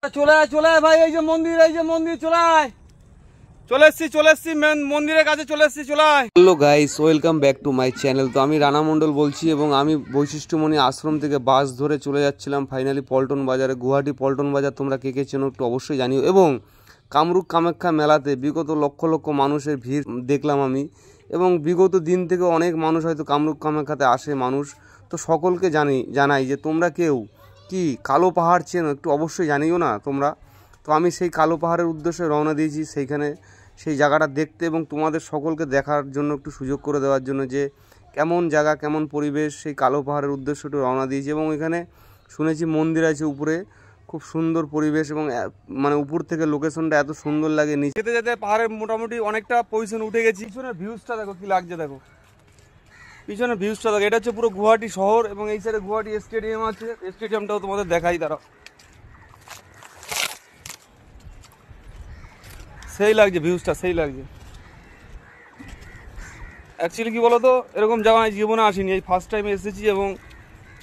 চলে আয় চলে আয় ভাই, এই যে মন্দির, এই যে মন্দির, চলে আয়। চলে এসছি মেন মন্দিরের কাছে চলে এসছি, চলে আয়। Hello guys, welcome back to my channel. তো আমি রানা মণ্ডল বলছি এবং আমি বৈশিষ্ট্যমণি আশ্রম থেকে বাস ধরে চলে যাচ্ছিলাম ফাইনালি পল্টন বাজারে। গুয়াহাটি পল্টন বাজার তোমরা কে কে চেনো একটু অবশ্যই জানিও। এবং কামরূপ কামাখ্যা মেলাতে বিগত লক্ষ লক্ষ মানুষের ভিড় দেখলাম আমি, এবং বিগত দিন থেকে অনেক মানুষ হয়তো কামরূপ কামাখ্যাতে আসে মানুষ। তো সকলকে জানাই যে তোমরা কেউ কি কালো পাহাড় চেনো একটু অবশ্যই জানিও না তোমরা। তো আমি সেই কালো পাহাড়ের উদ্দেশ্যে রওনা দিয়েছি, সেইখানে সেই জায়গাটা দেখতে এবং তোমাদের সকলকে দেখার জন্য একটু সুযোগ করে দেওয়ার জন্য যে কেমন জায়গা কেমন পরিবেশ, সেই কালো পাহাড়ের উদ্দেশ্যে একটু রওনা দিয়েছি। এবং এখানে শুনেছি মন্দির আছে উপরে, খুব সুন্দর পরিবেশ এবং মানে উপর থেকে লোকেশনটা এত সুন্দর লাগে। নিচে যেতে যেতে পাহাড়ের মোটামুটি অনেকটা পজিশন উঠে গেছি। পিছনের ভিউজটা দেখো কি লাগছে, দেখো পিছনের ভিউজটা দেখো। এটা হচ্ছে পুরো গুয়াহাটি শহর এবং এই সাইডে গুয়াহাটি স্টেডিয়াম আছে। স্টেডিয়ামটাও তোমাদের দেখাই, দাঁড়াও। সেই লাগছে ভিউজটা, সেই লাগছে। অ্যাকচুয়ালি কী বলো তো, এরকম জায়গা আমি জীবনে আসিনি, এই ফার্স্ট টাইম এসেছি এবং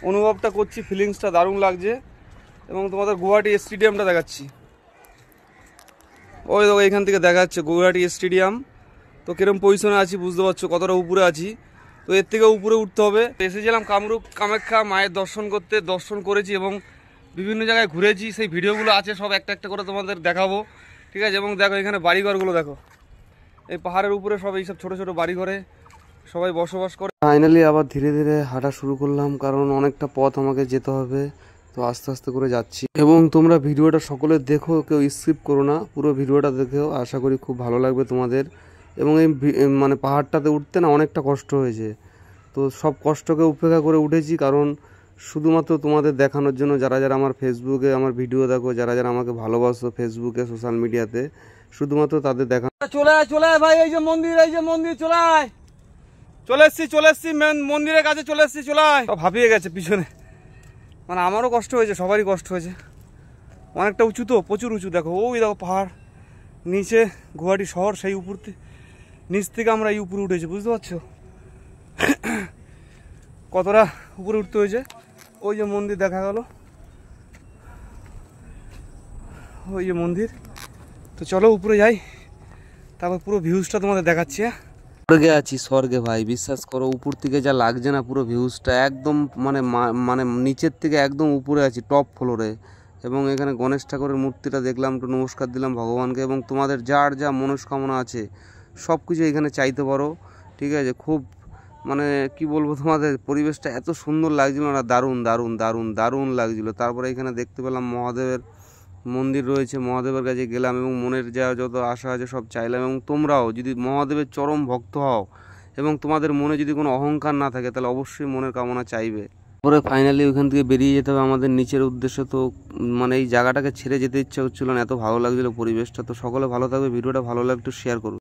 অনুভবটা করছি, ফিলিংসটা দারুণ লাগছে। এবং তোমাদের গুয়াহাটি স্টেডিয়ামটা দেখাচ্ছি, ওই দেখো এখান থেকে দেখা যাচ্ছে গুয়াহাটি স্টেডিয়াম। তো কিরম পজিশনে আছি বুঝতে পারছো, কতটা উপরে আছি। তো এর থেকে উপরে উঠতে হবে। এসেছিলাম কামরূপ কামাখ্যা মায়ের দর্শন করেছি এবং বিভিন্ন জায়গায় ঘুরেছি, সেই ভিডিওগুলো আছে, সব একটা একটা করে তোমাদের দেখাবো, ঠিক আছে। এবং দেখো এখানে বাড়িঘরগুলো দেখো, এই পাহাড়ের উপরে সব এইসব ছোটো ছোটো বাড়িঘরে সবাই বসবাস করে। ফাইনালি আবার ধীরে ধীরে হাঁটা শুরু করলাম, কারণ অনেকটা পথ আমাকে যেতে হবে। তো আস্তে আস্তে করে যাচ্ছি এবং তোমরা ভিডিওটা সকলে দেখো, কেউ স্কিপ করো না, পুরো ভিডিওটা দেখেও আশা করি খুব ভালো লাগবে তোমাদের। এবং এই মানে পাহাড়টাতে উঠতে না অনেকটা কষ্ট হয়েছে, তো সব কষ্টকে উপেক্ষা করে উঠেছি, কারণ শুধুমাত্র তোমাদের দেখানোর জন্য। যারা যারা আমার ফেসবুকে আমার ভিডিও দেখো, যারা যারা আমাকে ভালোবাসো ফেসবুকে সোশ্যাল মিডিয়াতে, শুধুমাত্র তাদের দেখা। চলে আয় চলে আয় ভাই, এই যে মন্দির, এই যে মন্দির, চলে আয়। চলে এসছি মেন মন্দিরের কাছে চলে এসছি, চলে আয়। ভাবিয়ে গেছে পিছনে, মানে আমারও কষ্ট হয়েছে, সবারই কষ্ট হয়েছে। অনেকটা উঁচু, তো প্রচুর উঁচু। দেখো ওই দেখো পাহাড়, নিচে গুয়াহাটি শহর, সেই উপর নিচ থেকে আমরা এই উপরে উঠেছি, বুঝতে পারছো কতটা উপরে উঠতে হয়েছে। ওই যে মন্দির দেখা গেল, ওই যে মন্দির। তো চলো উপরে যাই, তারপর পুরো ভিউজটা তোমাদের দেখাচ্ছি। স্বর্গে আছি, স্বর্গে ভাই, বিশ্বাস করো। উপর থেকে যা লাগছে না পুরো ভিউজটা, একদম মানে মানে নিচের থেকে একদম উপরে আছি, টপ ফ্লোরে। এবং এখানে গণেশ ঠাকুরের মূর্তিটা দেখলাম, একটু নমস্কার দিলাম ভগবানকে। এবং তোমাদের যার যা মনস্কামনা আছে সব কিছু এখানে চাইতে পারো, ঠিক আছে। খুব মানে কি বলবো, তোমাদের পরিবেশটা এত সুন্দর লাগছিল না, দারুণ দারুণ দারুণ দারুণ লাগছিল। তারপরে এখানে দেখতে পেলাম মহাদেবের মন্দির রয়েছে, মহাদেবের কাছে গেলাম এবং মনের যা যত আশা আছে সব চাইলাম। এবং তোমরাও যদি মহাদেবের চরম ভক্ত হও এবং তোমাদের মনে যদি কোনো অহংকার না থাকে, তাহলে অবশ্যই মনের কামনা চাইবে। পরে ফাইনালি ওইখান থেকে বেরিয়ে যেতে হবে আমাদের নিচের উদ্দেশ্যে। তো মানে এই জায়গাটাকে ছেড়ে যেতে ইচ্ছা হচ্ছিল না, এত ভালো লাগছিল পরিবেশটা। তো সকলে ভালো থাকবে, ভিডিওটা ভালো লাগলে একটু শেয়ার করুন।